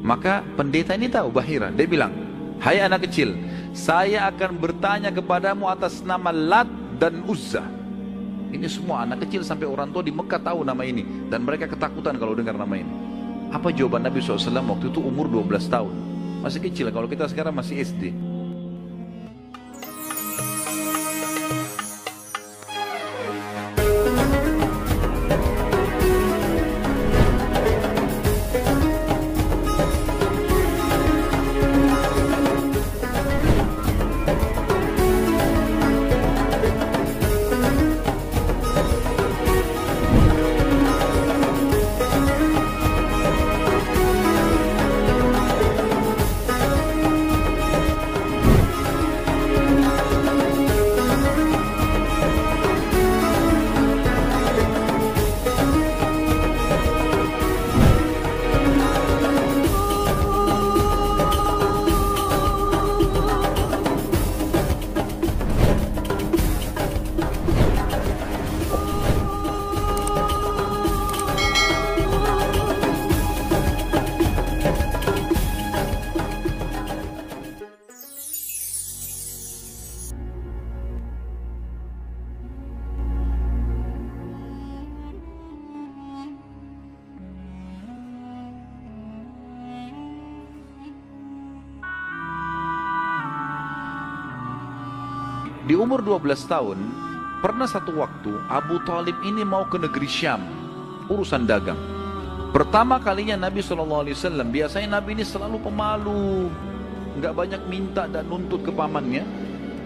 Maka pendeta ini tahu Bahira. Dia bilang, hai anak kecil, saya akan bertanya kepadamu atas nama Lat dan Uzza. Ini semua anak kecil sampai orang tua di Mekah tahu nama ini. Dan mereka ketakutan kalau dengar nama ini. Apa jawaban Nabi SAW waktu itu umur 12 tahun? Masih kecil, kalau kita sekarang masih SD. Di umur 12 tahun, pernah satu waktu Abu Talib ini mau ke negeri Syam, urusan dagang. Pertama kalinya Nabi SAW, biasanya Nabi ini selalu pemalu, nggak banyak minta dan nuntut ke pamannya.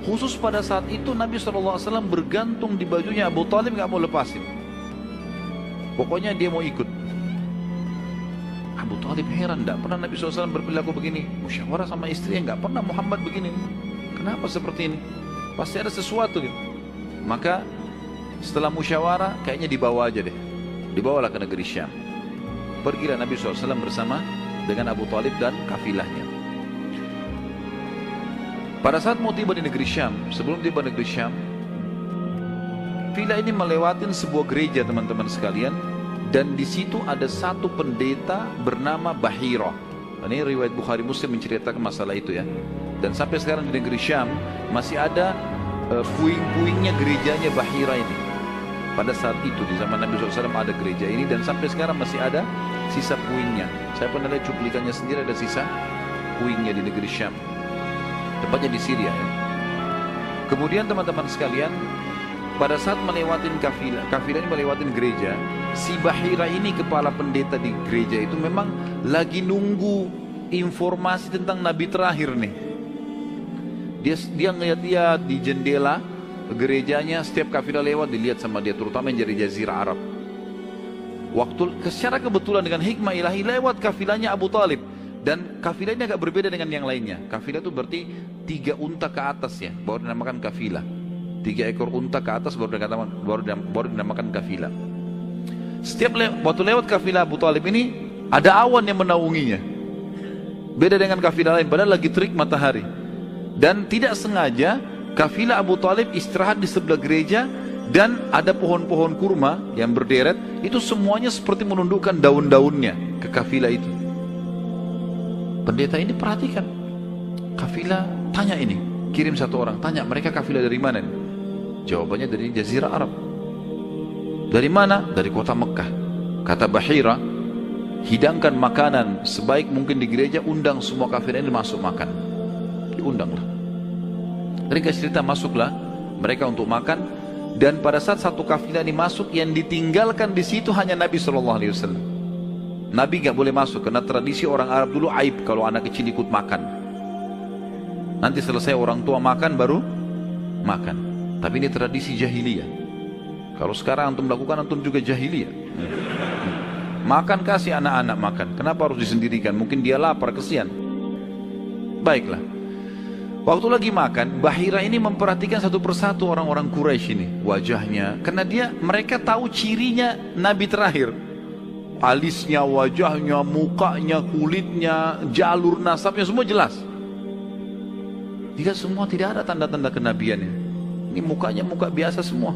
Khusus pada saat itu Nabi SAW bergantung di bajunya Abu Talib, nggak mau lepasin. Pokoknya dia mau ikut. Abu Talib heran, nggak pernah Nabi SAW berperilaku begini. Musyawarah sama istrinya, nggak pernah Muhammad begini. Kenapa seperti ini? Pasti ada sesuatu gitu. Maka setelah musyawarah kayaknya dibawa aja deh. Dibawalah ke negeri Syam. Pergilah Nabi SAW bersama dengan Abu Talib dan kafilahnya. Pada saat mau tiba di negeri Syam, sebelum tiba di negeri Syam, kafilah ini melewatin sebuah gereja teman-teman sekalian. Dan di situ ada satu pendeta bernama Bahira. Ini riwayat Bukhari Muslim menceritakan masalah itu ya. Dan sampai sekarang di negeri Syam masih ada puing-puingnya gerejanya Bahira ini. Pada saat itu di zaman Nabi SAW ada gereja ini dan sampai sekarang masih ada sisa puingnya. Saya pernah lihat cuplikannya sendiri, ada sisa puingnya di negeri Syam. Tepatnya di Syria ya. Kemudian teman-teman sekalian, pada saat melewatin kafilah ini melewatin gereja, si Bahira ini kepala pendeta di gereja itu memang lagi nunggu informasi tentang Nabi terakhir nih. Dia ngeliat-liat di jendela gerejanya, setiap kafilah lewat dilihat sama dia, terutama yang dari Jazirah Arab. Secara kebetulan dengan hikmah ilahi lewat kafilahnya Abu Talib. Dan kafilah ini agak berbeda dengan yang lainnya. Kafilah itu berarti 3 unta ke atas ya, baru dinamakan kafilah. 3 ekor unta ke atas baru dinamakan kafilah. Setiap waktu lewat kafilah Abu Talib ini, ada awan yang menaunginya. Beda dengan kafilah lain, padahal lagi terik matahari. Dan tidak sengaja kafilah Abu Talib istirahat di sebelah gereja dan ada pohon-pohon kurma yang berderet, itu semuanya seperti menundukkan daun-daunnya ke kafilah itu. Pendeta ini perhatikan, kafilah tanya ini, kirim satu orang, tanya mereka kafilah dari mana nih? Jawabannya dari Jazirah Arab. Dari mana? Dari kota Mekah. Kata Bahira, hidangkan makanan sebaik mungkin di gereja, undang semua kafilah ini masuk makan. Diundanglah. Ringkas cerita, masuklah mereka untuk makan. Dan pada saat satu kafilah ini masuk, yang ditinggalkan di situ hanya Nabi SAW. Nabi gak boleh masuk karena tradisi orang Arab dulu aib kalau anak kecil ikut makan. Nanti selesai orang tua makan baru makan. Tapi ini tradisi jahiliyah. Kalau sekarang antum lakukan, antum juga jahiliyah. Makan, kasih anak-anak makan. Kenapa harus disendirikan? Mungkin dia lapar, kesian. Baiklah. Waktu lagi makan, Bahira ini memperhatikan satu persatu orang-orang Quraisy ini, wajahnya. Karena mereka tahu cirinya Nabi terakhir. Alisnya, wajahnya, mukanya, kulitnya, jalur nasabnya, semua jelas. Tidak ada tanda-tanda kenabiannya. Ini mukanya muka biasa semua.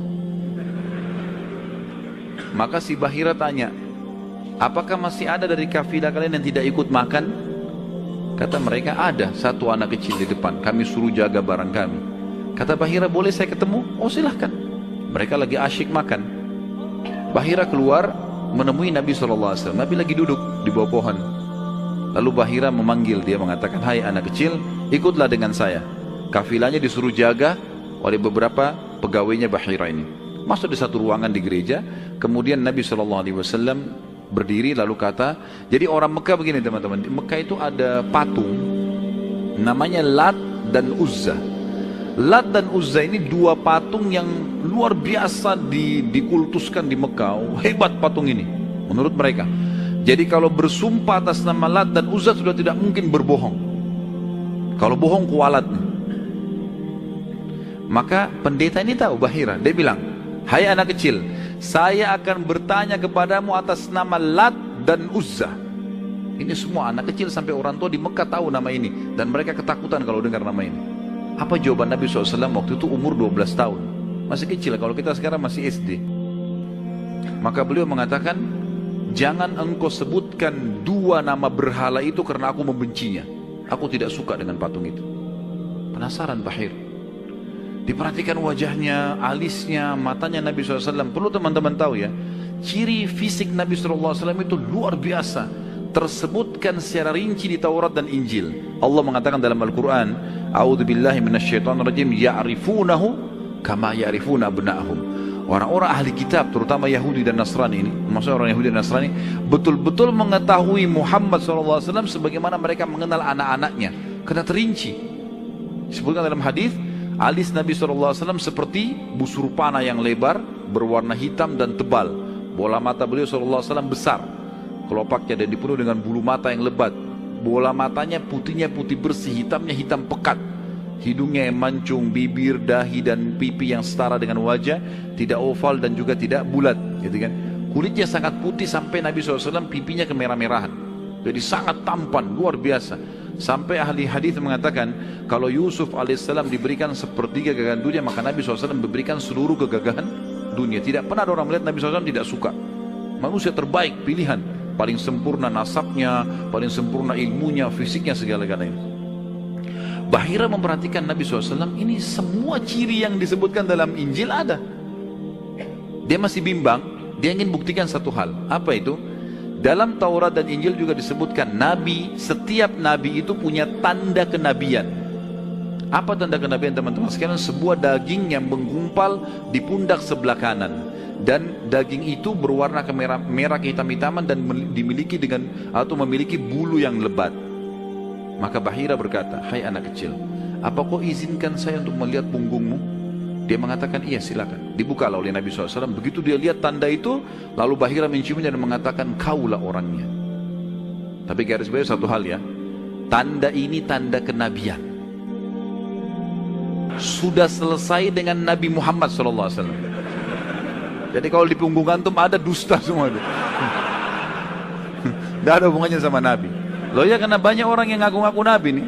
Maka si Bahira tanya, apakah masih ada dari kafilah kalian yang tidak ikut makan? Kata mereka, ada satu anak kecil di depan, kami suruh jaga barang kami. Kata Bahira, boleh saya ketemu? Oh silahkan. Mereka lagi asyik makan. Bahira keluar menemui Nabi SAW. Nabi lagi duduk di bawah pohon. Lalu Bahira memanggil dia, mengatakan, hai anak kecil, ikutlah dengan saya. Kafilahnya disuruh jaga oleh beberapa pegawainya Bahira ini. Masuk di satu ruangan di gereja. Kemudian Nabi SAW berdiri lalu kata, jadi orang Mekah begini teman-teman, di Mekah itu ada patung namanya Lat dan Uzza. Lat dan Uzza ini dua patung yang luar biasa dikultuskan di Mekah. Hebat patung ini menurut mereka. Jadi kalau bersumpah atas nama Lat dan Uzza sudah tidak mungkin berbohong. Kalau bohong kualat. Maka pendeta ini tahu Bahira, dia bilang, hai anak kecil, saya akan bertanya kepadamu atas nama Lat dan Uzza. Ini semua anak kecil sampai orang tua di Mekah tahu nama ini. Dan mereka ketakutan kalau dengar nama ini. Apa jawaban Nabi SAW waktu itu? Umur 12 tahun. Masih kecil, kalau kita sekarang masih SD. Maka beliau mengatakan, jangan engkau sebutkan dua nama berhala itu karena aku membencinya. Aku tidak suka dengan patung itu. Penasaran Bahir. Diperhatikan wajahnya, alisnya, matanya Nabi SAW. Perlu teman-teman tahu ya, ciri fisik Nabi SAW itu luar biasa. Tersebutkan secara rinci di Taurat dan Injil. Allah mengatakan dalam Al-Quran, A'udzubillahi minasyaitonirrajim, ya'rifunahu kama ya'rifuna abna'ahum. Orang-orang ahli kitab, terutama Yahudi dan Nasrani ini, maksudnya orang Yahudi dan Nasrani, betul-betul mengetahui Muhammad SAW sebagaimana mereka mengenal anak-anaknya. Karena terinci. Disebutkan dalam hadis, alis Nabi SAW seperti busur panah yang lebar, berwarna hitam dan tebal. Bola mata beliau SAW besar, kelopaknya, dan dipenuhi dengan bulu mata yang lebat. Bola matanya putihnya putih bersih, hitamnya hitam pekat. Hidungnya yang mancung, bibir, dahi dan pipi yang setara dengan wajah, tidak oval dan juga tidak bulat, gitu kan. Kulitnya sangat putih sampai Nabi SAW pipinya kemerah-merahan. Jadi sangat tampan, luar biasa. Sampai ahli hadis mengatakan, kalau Yusuf alaihissalam diberikan sepertiga gagahan dunia, maka Nabi SAW memberikan seluruh kegagahan dunia. Tidak pernah ada orang melihat Nabi SAW tidak suka. Manusia terbaik, pilihan, paling sempurna nasabnya, paling sempurna ilmunya, fisiknya, segala-galanya. Bahira memperhatikan Nabi SAW, ini semua ciri yang disebutkan dalam Injil ada. Dia masih bimbang, dia ingin buktikan satu hal. Apa itu? Dalam Taurat dan Injil juga disebutkan Nabi, setiap Nabi itu punya tanda kenabian. Apa tanda kenabian teman-teman sekalian? Sebuah daging yang menggumpal di pundak sebelah kanan. Dan daging itu berwarna merah kehitam-hitaman dan dimiliki memiliki bulu yang lebat. Maka Bahira berkata, hai anak kecil, apa kau izinkan saya untuk melihat punggungmu? Dia mengatakan, iya silakan. Dibukalah oleh Nabi SAW. Begitu dia lihat tanda itu, lalu Bahira menciumnya dan mengatakan, kaulah orangnya. Tapi garis bawah satu hal ya, tanda ini tanda kenabian. Sudah selesai dengan Nabi Muhammad SAW. Jadi kalau di punggung antum ada dusta semua itu. Tidak ada hubungannya sama Nabi. Loh ya, karena banyak orang yang ngaku-ngaku Nabi nih.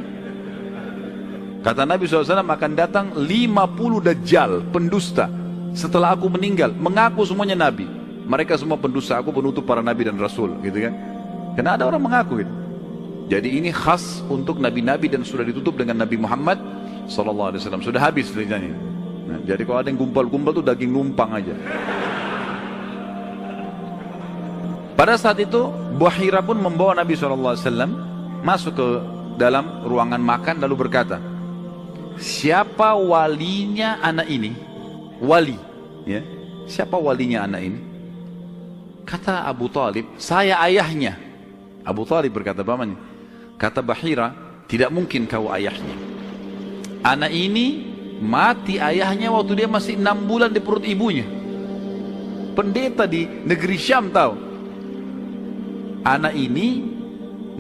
Kata Nabi SAW, akan datang 50 dajjal, pendusta, setelah aku meninggal, mengaku semuanya Nabi. Mereka semua pendusta, aku penutup para Nabi dan Rasul, gitu kan. Karena ada orang mengaku gitu. Jadi ini khas untuk Nabi-Nabi dan sudah ditutup dengan Nabi Muhammad SAW. Sudah habis ceritanya. Nah, jadi kalau ada yang gumpal-gumpal tuh daging numpang aja. Pada saat itu, Bahira pun membawa Nabi SAW masuk ke dalam ruangan makan lalu berkata, siapa walinya anak ini? Wali, ya. Siapa walinya anak ini? Kata Abu Talib, saya ayahnya. Abu Talib berkata, pamannya. Kata Bahira, tidak mungkin kau ayahnya. Anak ini mati ayahnya waktu dia masih 6 bulan di perut ibunya. Pendeta di negeri Syam tahu. Anak ini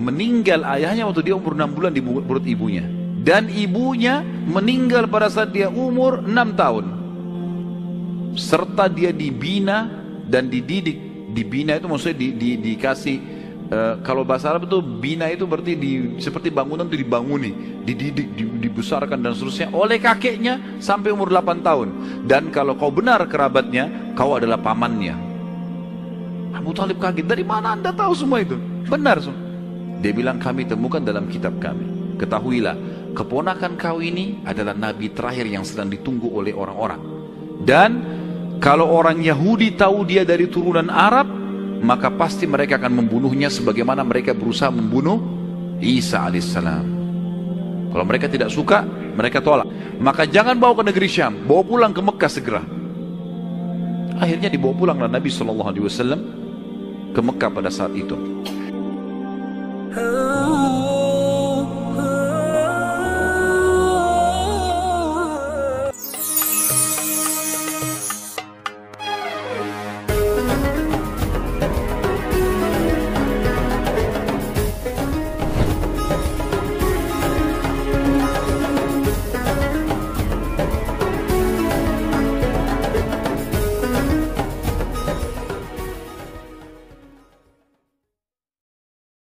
meninggal ayahnya waktu dia umur 6 bulan di perut ibunya. Dan ibunya meninggal pada saat dia umur 6 tahun. Serta dia dibina dan dididik. Dibina itu maksudnya dikasih, kalau bahasa Arab itu bina itu berarti seperti bangunan itu dibanguni, dididik, dibesarkan dan seterusnya oleh kakeknya sampai umur 8 tahun. Dan kalau kau benar kerabatnya, kau adalah pamannya. Abu Talib kaget, dari mana anda tahu semua itu? Benar. Dia bilang, kami temukan dalam kitab kami. Ketahuilah, keponakan kau ini adalah nabi terakhir yang sedang ditunggu oleh orang-orang. Dan kalau orang Yahudi tahu dia dari turunan Arab, maka pasti mereka akan membunuhnya sebagaimana mereka berusaha membunuh Isa alaihissalam. Kalau mereka tidak suka, mereka tolak. Maka jangan bawa ke negeri Syam, bawa pulang ke Mekah segera. Akhirnya dibawa pulanglah Nabi SAW ke Mekah pada saat itu.